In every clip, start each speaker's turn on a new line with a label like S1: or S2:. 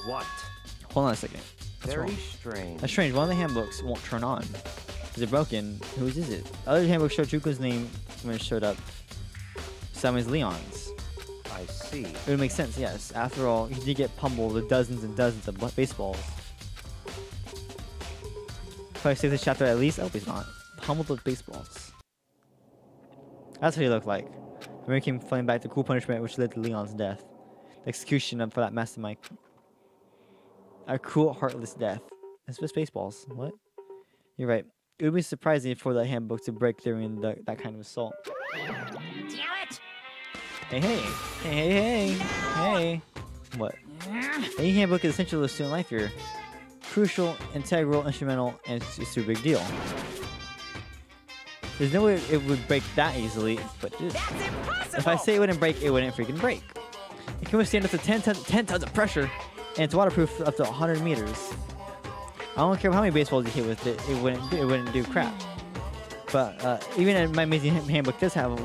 S1: What?
S2: Hold on a second.
S1: Very strange.
S2: That's strange. One of the handbooks won't turn on. Is it broken? Whose is it? Other handbook showed Juko's name when it showed up. Some is Leon's.
S1: I see.
S2: It would make sense, yes. After all, he did get pummeled with dozens and dozens of baseballs. If I save this chapter at least, I hope he's not. Pummeled with baseballs. That's what he looked like. The memory came flooding back to cool punishment which led to Leon's death. The execution for that mastermind. A cruel, heartless death. It's just baseballs. What? You're right. It would be surprising for the handbook to break during that kind of assault.
S3: Damn it!
S2: Hey, hey. Hey, hey, hey. Hey. What? Any handbook is essential to student life here. Crucial, integral, instrumental, and it's a big deal. There's no way it would break that easily, but it is.
S3: That's impossible!
S2: If I say it wouldn't break, it wouldn't freaking break. It can withstand up to 10 tons of pressure, and it's waterproof up to 100 meters. I don't care how many baseballs you hit with it, it wouldn't do crap. But even my amazing handbook does have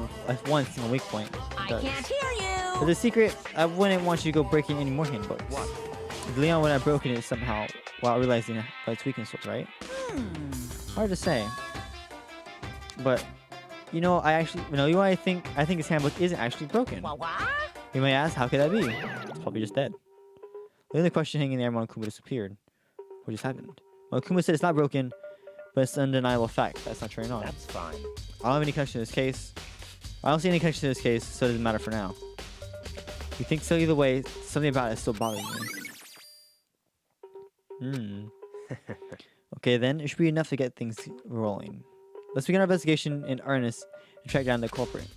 S2: one single weak point.
S3: I can't hear you!
S2: But the secret, I wouldn't want you to go breaking any more handbooks.
S1: What?
S2: If Leon would have broken it somehow while realizing its weakness, right? Hard to say. But, you know, I think his handbook isn't actually broken.
S3: What?
S2: You may ask, how could that be? It's probably just dead. The only question hanging there, Monokuma disappeared. What just happened? Monokuma said it's not broken, but it's an undeniable fact that's not true at all.
S1: That's fine.
S2: I don't have any connection to this case. I don't see any connection to this case, so it doesn't matter for now. You think so either way, something about it still bothers me. Okay then, it should be enough to get things rolling. Let's begin our investigation in earnest and track down the culprit.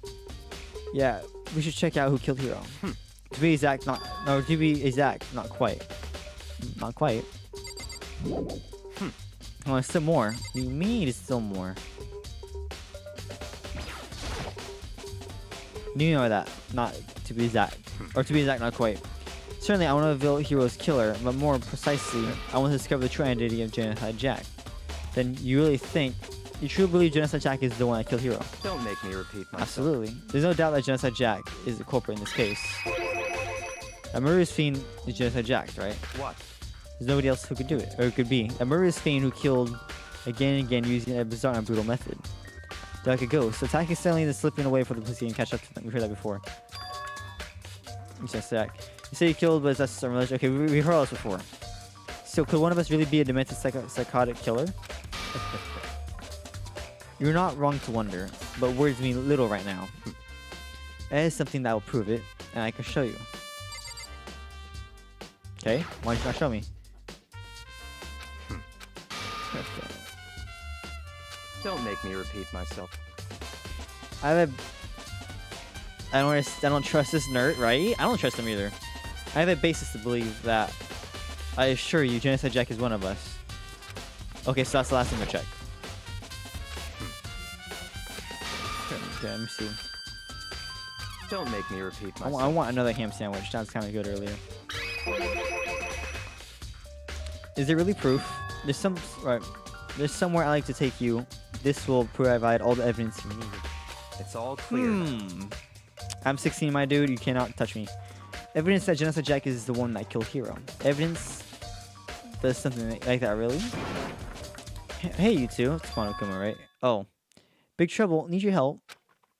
S2: Yeah, we should check out who killed Hiro. To be exact, not quite. Not quite. Oh, there's still more. What do you mean there's still more? You know that. Not to be exact. Or to be exact, not quite. Certainly, I want to reveal Hiro's killer, but more precisely, I want to discover the true identity of Genocide Jack. Then you truly believe Genocide Jack is the one that killed Hiro?
S1: Don't make me repeat myself.
S2: Absolutely. There's no doubt that Genocide Jack is the culprit in this case. A murderous fiend is Genocide Jack, right?
S1: What?
S2: There's nobody else who could do it, or it could be. A murderous fiend who killed again and again using a bizarre and brutal method. Like a ghost, attacking suddenly and slipping away for the police and catch up to them. We've heard that before. Just a sec. You say you killed, but that's some religion. Okay, we heard all this before. So could one of us really be a demented psychotic killer? You're not wrong to wonder, but words mean little right now. That is something that will prove it, and I can show you. Okay, why don't you not show me?
S1: Don't make me repeat myself.
S2: I don't trust this nerd, right? I don't trust him either. I have a basis to believe that. I assure you, Genocide Jack is one of us. Okay, so that's the last thing to check. Okay, let me see.
S1: Don't make me repeat myself.
S2: I want another ham sandwich. That was kind of good earlier. Is there really proof? There's somewhere I like to take you. This will provide all the evidence you need.
S1: It's all clear.
S2: I'm 16, my dude. You cannot touch me. Evidence that Genocide Jack is the one that killed Hiro. Evidence does something like that, really? Hey, you two. It's Monokuma, right? Oh. Big trouble. Need your help.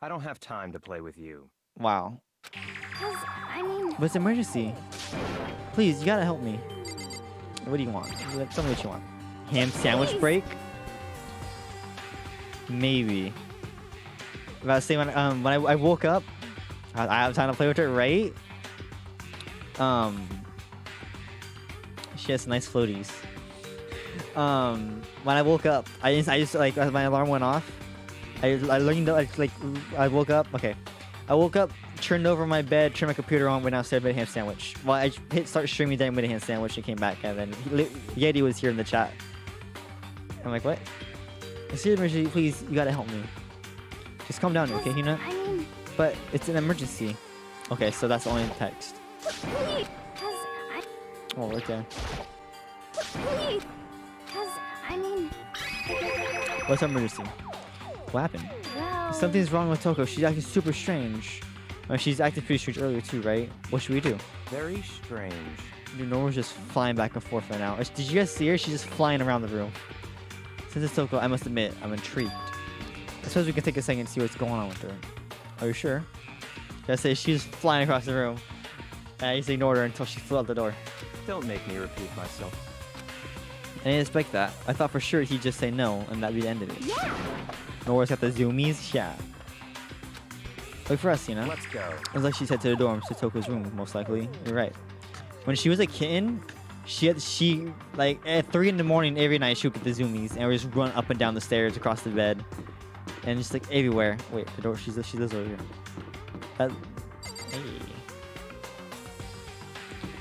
S1: I don't have time to play with you.
S2: Wow.
S4: I mean...
S2: But it's an emergency. Please, you gotta help me. What do you want? Tell me what you want. Ham sandwich break? Maybe. If I was saying when I woke up, I have time to play with her, right? She has nice floaties. When I woke up, I just like as my alarm went off, I learned like I woke up. Okay, I woke up, turned over my bed, turned my computer on, went downstairs, made a ham sandwich. Well, I hit start streaming, then made a ham sandwich, and came back, and then Yeti was here in the chat. I'm like, what? It's an emergency, please, you gotta help me. Just calm down, okay, Hina?
S4: I mean...
S2: But it's an emergency. Okay, so that's only the text.
S4: Please,
S2: Oh, right there.
S4: Please, I mean...
S2: What's our emergency? What happened?
S4: Well...
S2: Something's wrong with Toko. She's acting super strange. She's acted pretty strange earlier too, right? What should we do?
S1: Very strange.
S2: Dude, Nora's just flying back and forth right now. Did you guys see her? She's just flying around the room. Since it's so cool, I must admit, I'm intrigued. I suppose we can take a second and see what's going on with her. Are you sure? I say she's flying across the room. And I just ignored her until she flew out the door.
S1: Don't make me repeat myself.
S2: I didn't expect that. I thought for sure he'd just say no, and that'd be the end of it.
S3: Yeah.
S2: Nora's got the zoomies? Yeah. Wait for us, you know?
S1: Let's go.
S2: It was like she said to the dorms, to Toko's room, most likely. You're right. When she was a kitten, she like at 3 in the morning every night she would get the zoomies and would just run up and down the stairs across the bed, and just like everywhere. Wait, the door. She lives over here. Hey.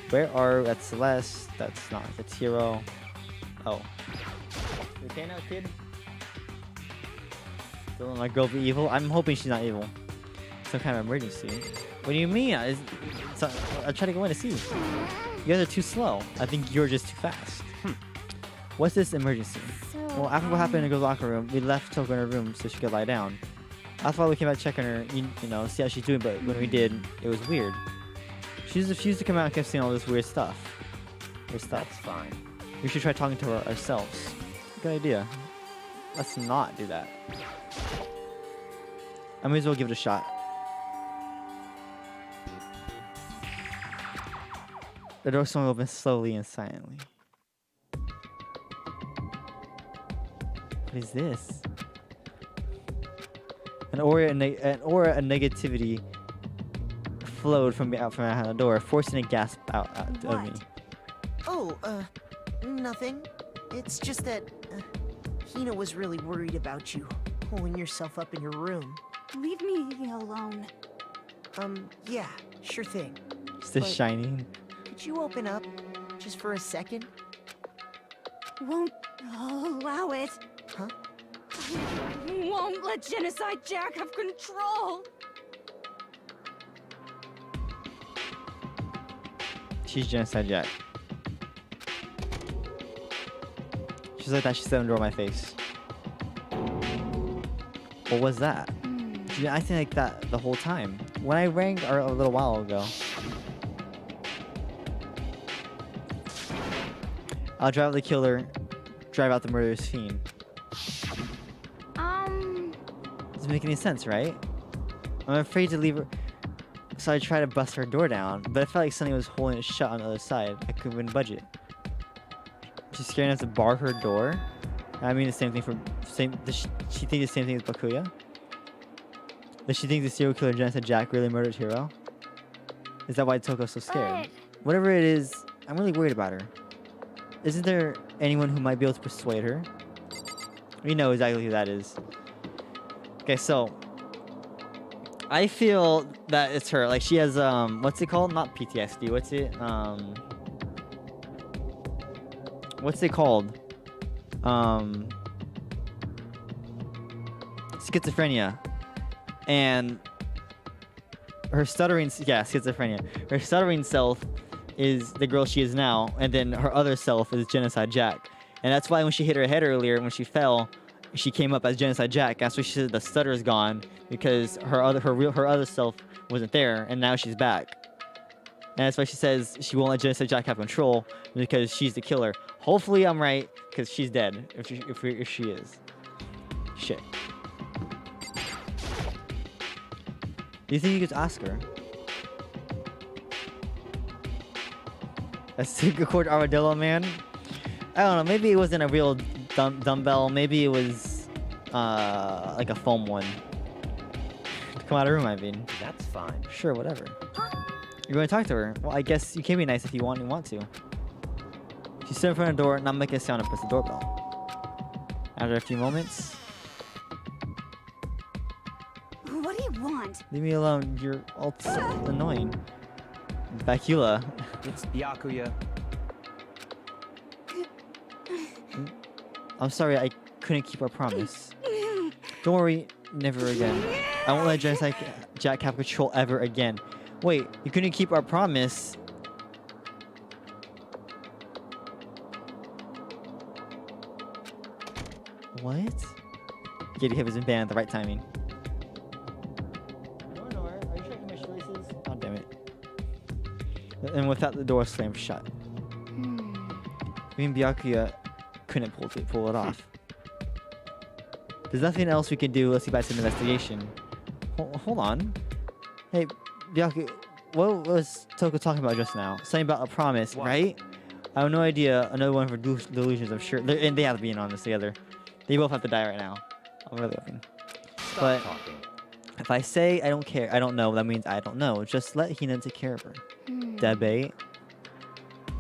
S2: Where are that's Celeste? That's not. That's Hero. Oh. You okay now, kid? Don't let my girl be evil. I'm hoping she's not evil. Some kind of emergency. What do you mean? I try to go in to see. You guys are too slow. I think you're just too fast. What's this emergency?
S4: So,
S2: Well, after what happened in the girl's locker room, we left Toko in her room so she could lie down. I thought we came out checking her, you know, see how she's doing, but when we did, it was weird. She just refused to come out and kept saying all this weird stuff.
S1: That's fine.
S2: We should try talking to her ourselves. Good idea. Let's not do that. I may as well give it a shot. The door swung open slowly and silently. What is this? An aura of negativity flowed from behind the door, forcing a gasp out of me.
S5: Oh, nothing. It's just that Hina was really worried about you holding yourself up in your room.
S4: leave me alone.
S5: Yeah, sure thing.
S2: It's the
S5: But-
S2: shining.
S5: Could you open up just for a second?
S4: Won't allow it.
S5: Huh?
S4: Won't let Genocide Jack have control.
S2: She's Genocide Jack. She's like that. She slammed the door in my face. What was that? She's been acting like that the whole time. When I rang her a little while ago. I'll drive out the killer, drive out the murderous fiend. Doesn't make any sense, right? I'm afraid to leave her, so I tried to bust her door down, but I felt like something was holding it shut on the other side. I couldn't budge it. She's scared enough to bar her door. I mean the same thing for Does she think the same thing as Bakuya? Does she think the serial killer Genocide Jack really murdered Hiro? Is that why Toko's so scared? Whatever it is, I'm really worried about her. Isn't there anyone who might be able to persuade her? We know exactly who that is. Okay, so I feel that it's her. Like she has what's it called? Not PTSD. What's it? What's it called? Schizophrenia. And her stuttering, yeah, schizophrenia. Her stuttering self is the girl she is now, and then her other self is Genocide Jack. And that's why when she hit her head earlier, when she fell, she came up as Genocide Jack. That's why she said the stutter is gone, because her other self wasn't there, and now she's back. And that's why she says she won't let Genocide Jack have control, because she's the killer. Hopefully I'm right, because she's dead, if she is. Shit. Do you think you could ask her? A secret cord armadillo man? I don't know, maybe it wasn't a real dumbbell, maybe it was like a foam one. To come out of the room, I mean.
S1: That's fine.
S2: Sure, whatever. You're going to talk to her? Well, I guess you can be nice if you want to. She stood in front of the door, not making a sound, and pressed the doorbell. After a few moments...
S4: What do you want?
S2: Leave me alone, you're all so annoying. Bakula.
S1: It's Byakuya.
S2: I'm sorry, I couldn't keep our promise. Don't worry, never again. I won't let Genocide Jack have control ever again. Wait, you couldn't keep our promise? What? Giddy Hip has been banned at the right timing. Are you checking my choices? Oh, damn it. and without the door slammed shut. Even Byakuya couldn't pull it off. There's nothing else we can do unless he bites an investigation. Hold on. Hey, Byakuya, what was Toko talking about just now? Something about a promise,
S1: What?
S2: right? I have no idea. Another one for delusions, I'm sure. And they have to be in on this together. They both have to die right now. I'm really hoping.
S1: Stop
S2: But
S1: talking.
S2: if I say I don't care, I don't know, that means I don't know. Just let Hina take care of her. Debate.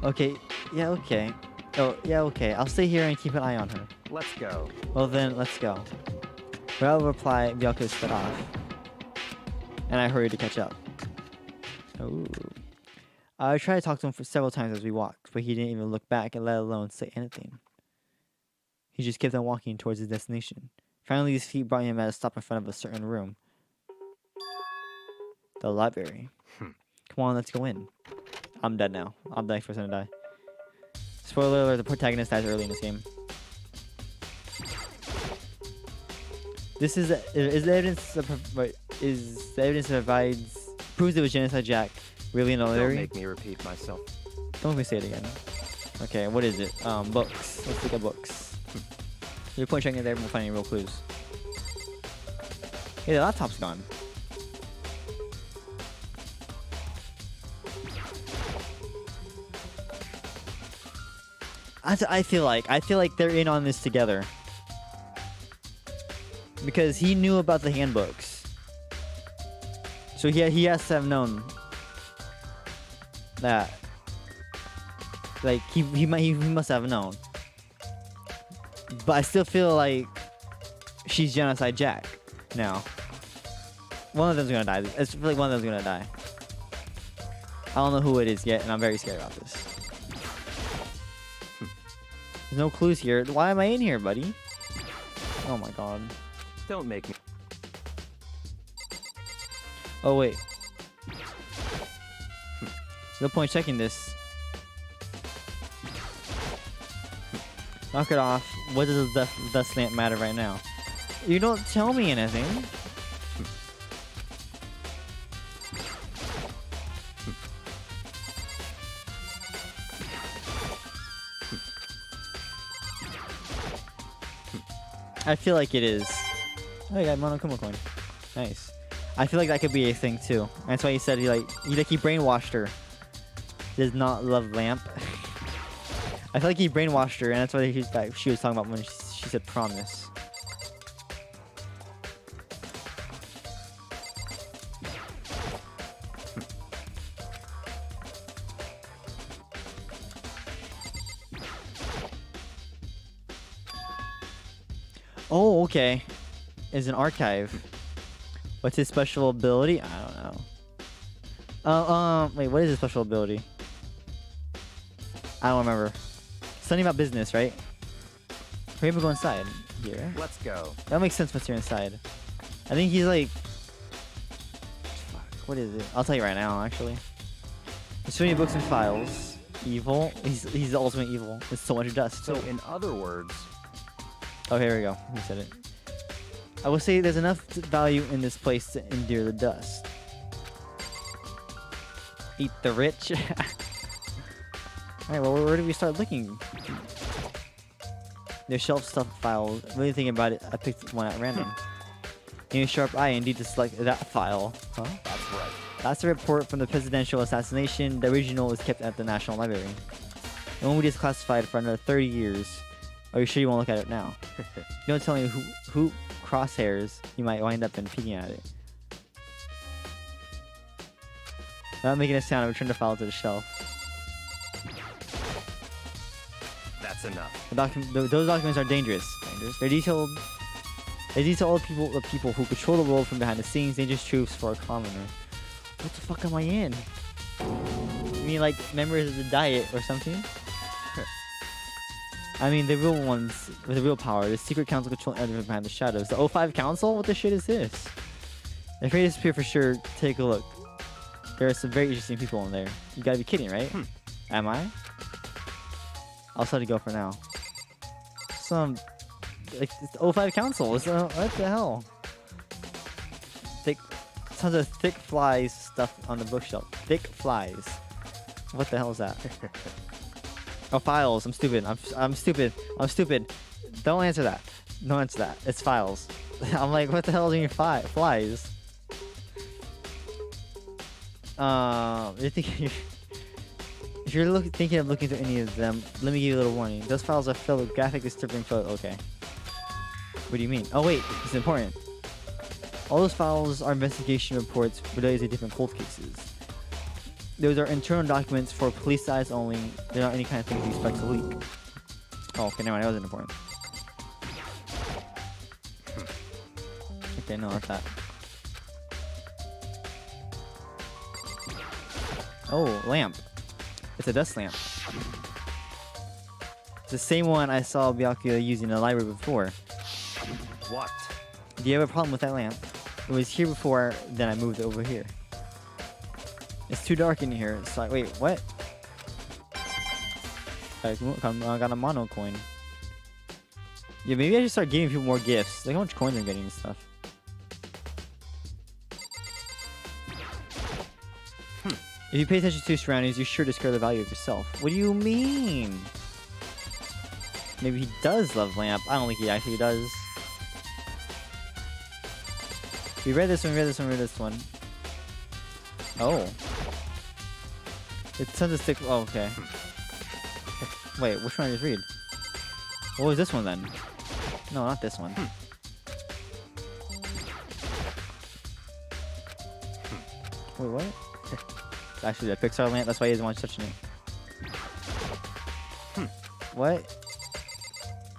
S2: Okay, yeah, okay. Oh, yeah, okay. I'll stay here and keep an eye on her.
S1: Let's go.
S2: Well then, let's go. Without a reply, Byakuya sped off. And I hurried to catch up. Ooh. I tried to talk to him for several times as we walked, but he didn't even look back and let alone say anything. He just kept on walking towards his destination. Finally, his feet brought him at a stop in front of a certain room. The library. Come on, let's go in. I'm dead now. I'm the next person to die. Spoiler alert, the protagonist dies early in this game. This is the evidence that proves it was Genocide Jack really an
S1: Don't
S2: Larry?
S1: make me repeat myself.
S2: Don't make me say it again. Okay, what is it? Books. Let's look at books. You're point checking it there and we'll find any real clues. Hey, the laptop's gone. I feel like they're in on this together. Because he knew about the handbooks. So he has to have known that. Like he must have known. But I still feel like she's Genocide Jack now. One of them's gonna die. I feel like one of them's gonna die. I don't know who it is yet, and I'm very scared about this. There's no clues here. Why am I in here, buddy? Oh my god.
S1: Don't make me.
S2: Oh wait. No point checking this. Knock it off. What does the dust lamp matter right now? You don't tell me anything. I feel like it is. Oh, you got Monokuma coin. Nice. I feel like that could be a thing too. That's why he said he brainwashed her. He does not love lamp. I feel like he brainwashed her, and that's what she was talking about when she said promise. Oh, okay. It's an archive. What's his special ability? I don't know. Wait, what is his special ability? I don't remember. Something about business, right? Maybe go inside here.
S1: Let's go.
S2: That makes sense once you're inside. I think he's like... Fuck, what is it? I'll tell you right now, actually. There's so many books and files. Evil. He's the ultimate evil. There's so much dust.
S1: So, in other words,
S2: Oh, here we go. He said it. I will say there's enough value in this place to endure the dust. Eat the rich. Alright, well, where do we start looking? There's shelf stuff files. Really thinking about it, I picked one at random. Need a sharp eye indeed to select that file. Huh?
S1: that's right.
S2: That's a report from the presidential assassination. The original is kept at the National Library. It won't be disclassified for another 30 years. Are you sure you won't look at it now? Don't tell me who crosshairs you might wind up in peeking at it. Without making a sound, I return the file to the shelf.
S1: That's enough.
S2: Those documents are dangerous. They're detailed. They detail the people who control the world from behind the scenes. Dangerous truths for a commoner. What the fuck am I in? You mean like members of the Diet or something? I mean the real ones with the real power. The secret council controlling everything behind the shadows. The 05 Council? What the shit is this? If they disappear for sure, take a look. There are some very interesting people in there. You gotta be kidding, right? Am I? I'll let it go for now. Some like the 05 Council. What the hell? Tons of thick flies stuff on the bookshelf. Thick flies. What the hell is that? Oh, files. I'm stupid. I'm stupid. I'm stupid. Don't answer that. Don't answer that. It's files. I'm like, what the hell is in your flies? You're thinking. If you're thinking of looking through any of them, let me give you a little warning. Those files are filled with graphic disturbing photos. Okay. What do you mean? Oh wait, it's important. All those files are investigation reports related to different cold cases. Those are internal documents for police eyes only. They're not any kind of things you expect to leak. Oh, okay, never mind. That wasn't important. Okay, no, not that. Oh, lamp. It's a dust lamp. It's the same one I saw Byakuya using in the library before.
S1: What?
S2: Do you have a problem with that lamp? It was here before, then I moved it over here. It's too dark in here. So wait, what? I got a mono coin. Yeah, maybe I should start giving people more gifts. Like how much coins I'm getting and stuff. If you pay attention to your surroundings, you're sure to discover the value of yourself. What do you mean? Maybe he does love lamp. I don't think he actually does. We read this one, read this one. Oh. It's tons of stick. Oh, okay. Wait, which one did I just read? What was this one then? No, not this one. Wait, what? It's actually the Pixar lamp. That's why he doesn't want you touching it. What?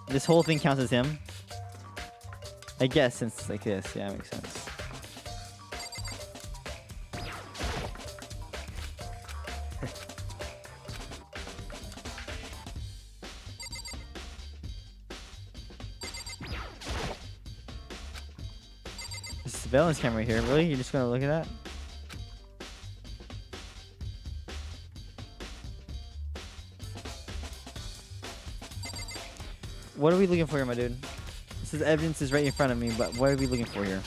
S2: This whole thing counts as him? I guess since it's like this. Yeah, that makes sense. Surveillance camera here. Really? You're just gonna look at that? What are we looking for here, my dude? This is evidence is right in front of me, but what are we looking for here?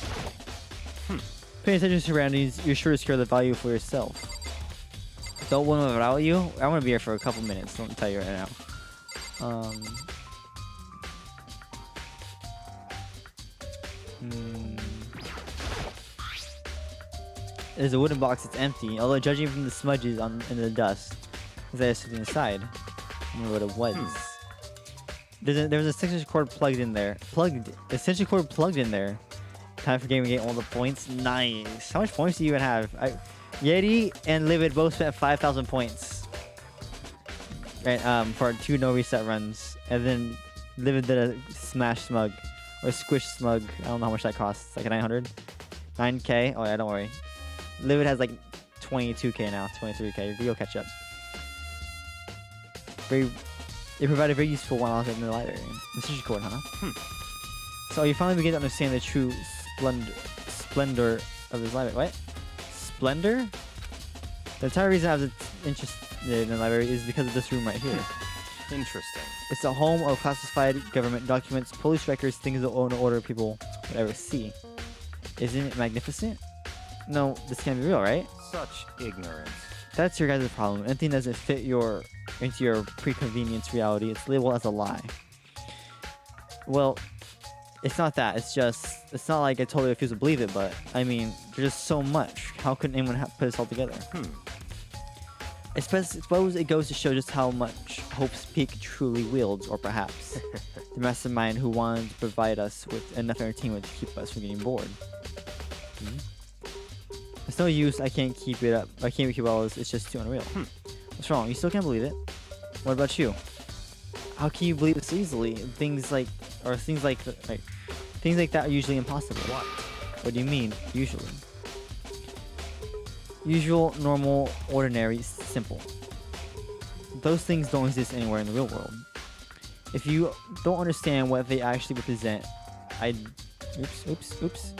S2: Paying attention to surroundings, you're sure to secure the value for yourself. Don't want to without you? I want to be here for a couple minutes. Let me tell you right now. There's a wooden box that's empty, although judging from the smudges in the dust, there's something inside. I wonder what it was. There was a 6-inch cord plugged in there. A 6-inch cord plugged in there. Time for game to get all the points. Nice. How much points do you even have? Yeti and Livid both spent 5,000 points. Right, for 2 no reset runs. And then Livid did a smash smug. Or squish smug. I don't know how much that costs. Like a 900? 9k? Oh yeah, don't worry. Livid has like 22k now, 23k. You'll catch up. They provide a very useful one in the library. This is cool, huh? So you finally begin to understand the true splendor of this library. What? Splendor? The entire reason I was interested in the library is because of this room right here.
S1: Interesting.
S2: It's a home of classified government documents, police records, things that no order people would ever see. Isn't it magnificent? No, this can't be real, right?
S1: Such ignorance.
S2: That's your guys' problem. Anything doesn't fit into your pre-convenience reality, it's labeled as a lie. Well, it's not that. It's not like I totally refuse to believe it, but I mean, there's just so much. How could anyone put this all together? I suppose it goes to show just how much Hope's Peak truly wields, or perhaps the mastermind who wanted to provide us with enough entertainment to keep us from getting bored. It's no use. I can't keep it up. I can't keep all this. It's just too unreal. What's wrong? You still can't believe it? What about you? How can you believe this easily? Things like that are usually impossible. What do you mean? Usually. Usual, normal, ordinary, simple. Those things don't exist anywhere in the real world. If you don't understand what they actually represent, oops.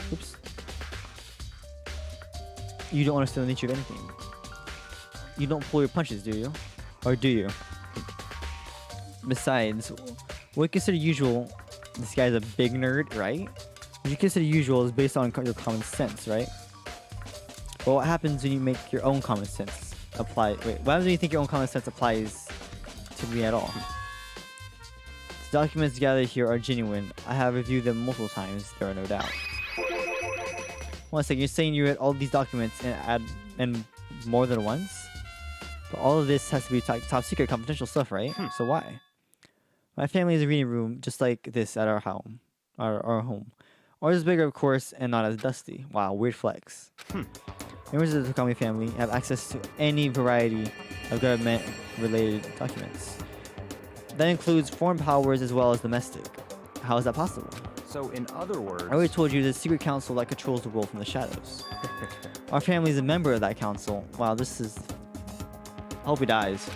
S2: You don't understand the nature of anything. You don't pull your punches, do you? Or do you? Besides, what you consider usual, this guy's a big nerd, right? What you consider usual is based on your common sense, right? But what happens when you make your own common sense? apply. Wait, why do you think your own common sense applies to me at all? The documents gathered here are genuine. I have reviewed them multiple times. There are no doubt. One second, you're saying you read all these documents and more than once? But all of this has to be top secret, confidential stuff, right? So why? My family has a reading room just like this at our home. Our home. Ours is bigger, of course, and not as dusty. Wow, weird flex. Members of the Takami family have access to any variety of government-related documents. That includes foreign powers as well as domestic. How is that possible?
S1: So, in other words...
S2: I already told you there's a secret council that controls the world from the shadows. Our family is a member of that council. Wow, this is... I hope he dies.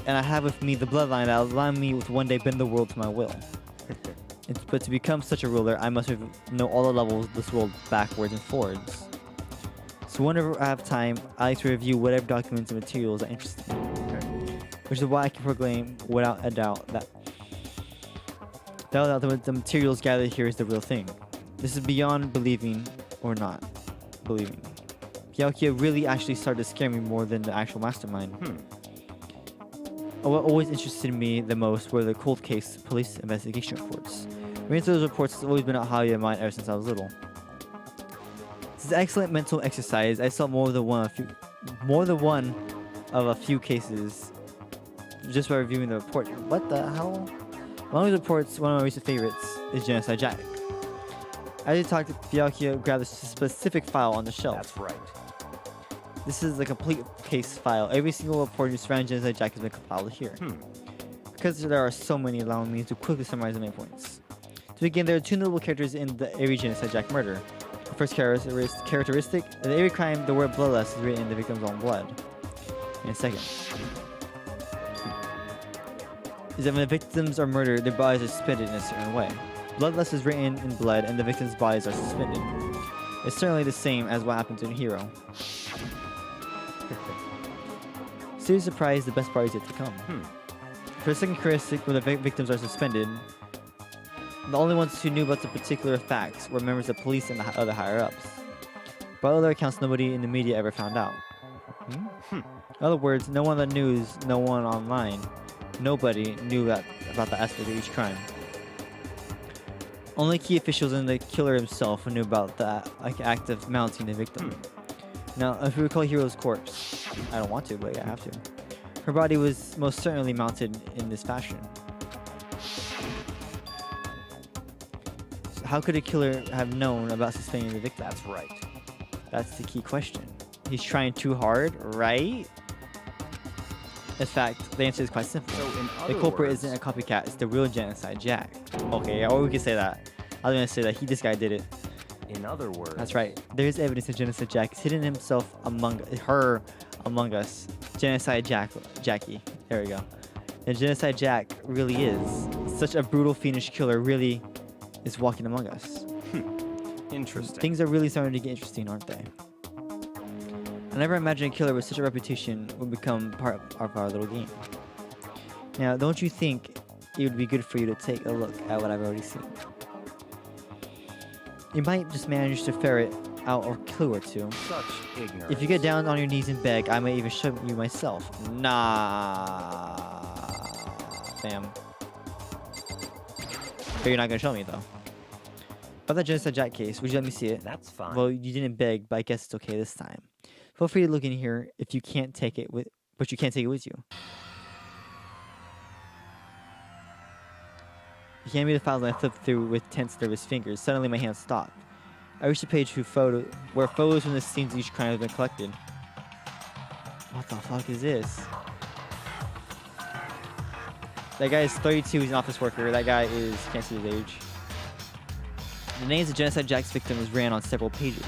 S2: And I have with me the bloodline that will allow me to one day bend the world to my will. But to become such a ruler, I must know all the levels of this world backwards and forwards. So whenever I have time, I like to review whatever documents and materials are interesting. Which is why I can proclaim without a doubt that the materials gathered here is the real thing. This is beyond believing or not believing. Byakuya really actually started to scare me more than the actual mastermind. What always interested me the most were the cold case police investigation reports. Reading through those reports has always been a hobby of mine ever since I was little. This is excellent mental exercise. I saw more than one of a few cases just by reviewing the report. What the hell? One of the reports, one of my recent favorites, is Genocide Jack. As you talked, Byakuya grabbed a specific file on the shelf.
S1: That's right.
S2: This is the complete case file. Every single report surrounding Genocide Jack has been compiled here. Because there are so many, allowing me to quickly summarize the main points. To begin, there are two notable characters in the Erie Genocide Jack murder. The first characteristic, in the Erie crime, the word bloodless is written in the victim's own blood. And second, is that when the victims are murdered, their bodies are suspended in a certain way. Bloodless is written in blood, and the victims' bodies are suspended. It's certainly the same as what happened to the hero. Seriously surprised, the best part is yet to come. For the second characteristic, when the victims are suspended, the only ones who knew about the particular facts were members of police and the other higher-ups. By other accounts, nobody in the media ever found out. In other words, no one on the news, no one online, nobody knew about the aspect of each crime. Only key officials and the killer himself knew about the act of mounting the victim. Now, if we recall Hero's corpse, I don't want to, but I have to. Her body was most certainly mounted in this fashion. So how could a killer have known about suspending the victim?
S1: That's right.
S2: That's the key question. He's trying too hard, right? In fact, the answer is quite simple.
S1: So in
S2: The
S1: other
S2: culprit
S1: words,
S2: isn't a copycat, it's the real Genocide Jack. Okay, or we could say that. I was gonna say that this guy did it.
S1: in other words,
S2: That's right. There is evidence that Genocide Jack is hidden himself among us. Genocide Jackie. There we go. And Genocide Jack really is such a brutal fiendish killer. Really is walking among us.
S1: Interesting.
S2: Things are really starting to get interesting, aren't they? I never imagined a killer with such a reputation would become part of our little game. Now, don't you think it would be good for you to take a look at what I've already seen? You might just manage to ferret out a clue or two.
S1: Such ignorance.
S2: If you get down on your knees and beg, I may even show you myself. Nah. Damn. But you're not gonna show me though. About that Genocide Jack case, would you let me see it?
S1: That's fine.
S2: Well, you didn't beg, but I guess it's okay this time. Feel free to look in here if you can't take it with, but you can't take it with you. He handed me the files and I flipped through with tense, nervous fingers. Suddenly, my hands stopped. I reached a page where photos from the scenes of each crime have been collected. What the fuck is this? That guy is 32. He's an office worker. That guy is can't see his age. The names of Genocide Jack's victims ran on several pages.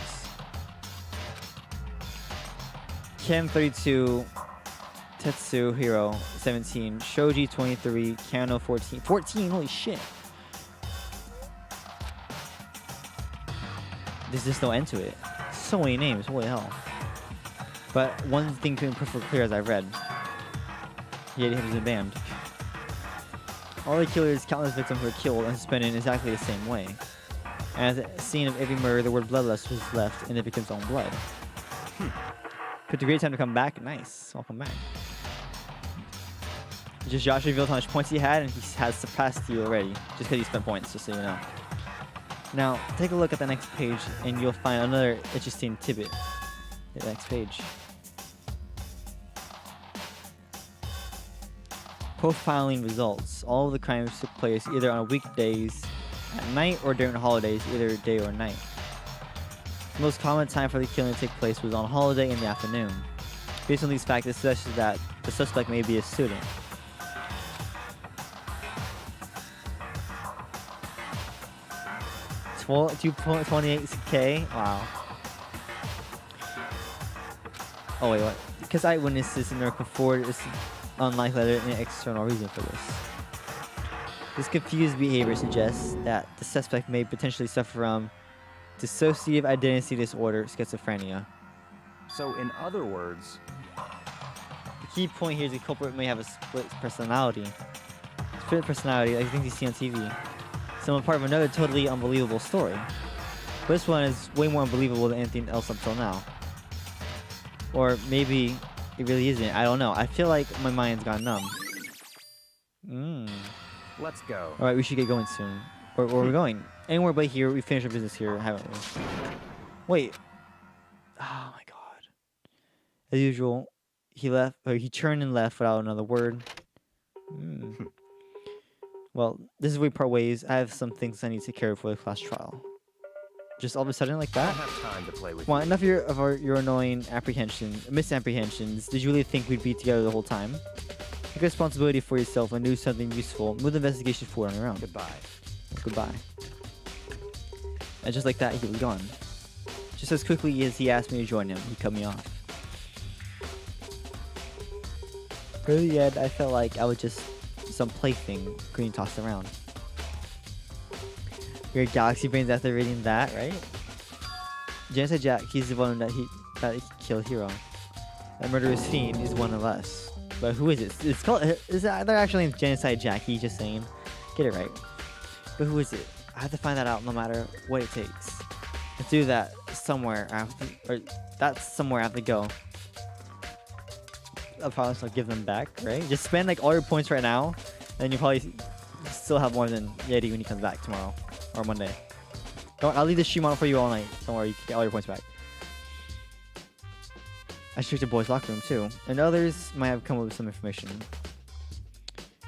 S2: Kem 32, Tetsu Hiro 17, Shoji 23, Kano 14. 14, holy shit. There's just no end to it. So many names, holy hell. But one thing became perfectly clear as I read. He had been banned. All the killers, countless victims were killed and suspended in exactly the same way. And at the scene of every murder, the word bloodlust was left in the victim's own blood. Picked a great time to come back. Nice. Welcome back. Just Josh revealed how much points he had, and he has surpassed you already. Just because he spent points, just so you know. Now, take a look at the next page, and you'll find another interesting tidbit. The next page. Profiling results. All of the crimes took place either on weekdays at night or during holidays, either day or night. The most common time for the killing to take place was on holiday in the afternoon. Based on these facts, it suggests that the suspect may be a student. 2.28k? Wow. Oh wait, what? Because eyewitnesses and their Ford is unlikely there any external reason for this. This confused behavior suggests that the suspect may potentially suffer from dissociative identity disorder, schizophrenia.
S1: So, in other words,
S2: The key point here is the culprit may have a split personality. Split personality, like things you see on TV. Some part of another totally unbelievable story. But this one is way more unbelievable than anything else up till now. Or maybe it really isn't. I don't know. I feel like my mind's gone numb.
S1: let's go.
S2: Alright, we should get going soon. Where are we going? Anywhere but here. We finished our business here, haven't we? Wait. Oh my god. As usual, he left, or he turned and left without another word. Well, this is where we part ways. I have some things I need to take care of for the class trial. Just all of a sudden like
S1: I
S2: that?
S1: don't have time to play with
S2: Well,
S1: you.
S2: enough of your annoying misapprehensions. Did you really think we'd be together the whole time? Take responsibility for yourself and do something useful. Move the investigation forward on your own.
S1: Goodbye.
S2: Goodbye. And just like that, he was gone. Just as quickly as he asked me to join him, he cut me off. For the end, I felt like I was just some plaything being tossed around. Your galaxy brains after reading that, right? Genocide Jack, he's the one that killed Hero. That murderous fiend is one of us. But who is it? It's called. They're actually named Genocide Jack. He's just saying, get it right. But who is it? I have to find that out no matter what it takes. Let's do that somewhere. That's somewhere I have to go. I'll probably still give them back, right? Just spend like all your points right now, and you probably still have more than Yeti when he comes back tomorrow or Monday. Don't. I'll leave the stream on for you all night. Don't worry, you can get all your points back. I checked the boys' locker room too, and others might have come up with some information.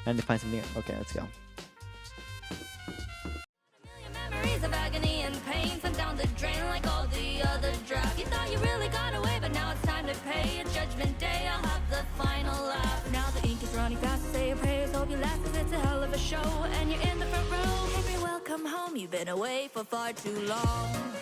S2: And to find something. Okay, let's go.
S6: Memories of agony and pain sent down the drain like all the other drugs. You thought you really got away, but now it's time to pay. It's Judgment Day, I'll have the final laugh. Now the ink is running fast, say your prayers, hope you last, 'cause it's a hell of a show, and you're in the front row. Henry, welcome home, you've been away for far too long.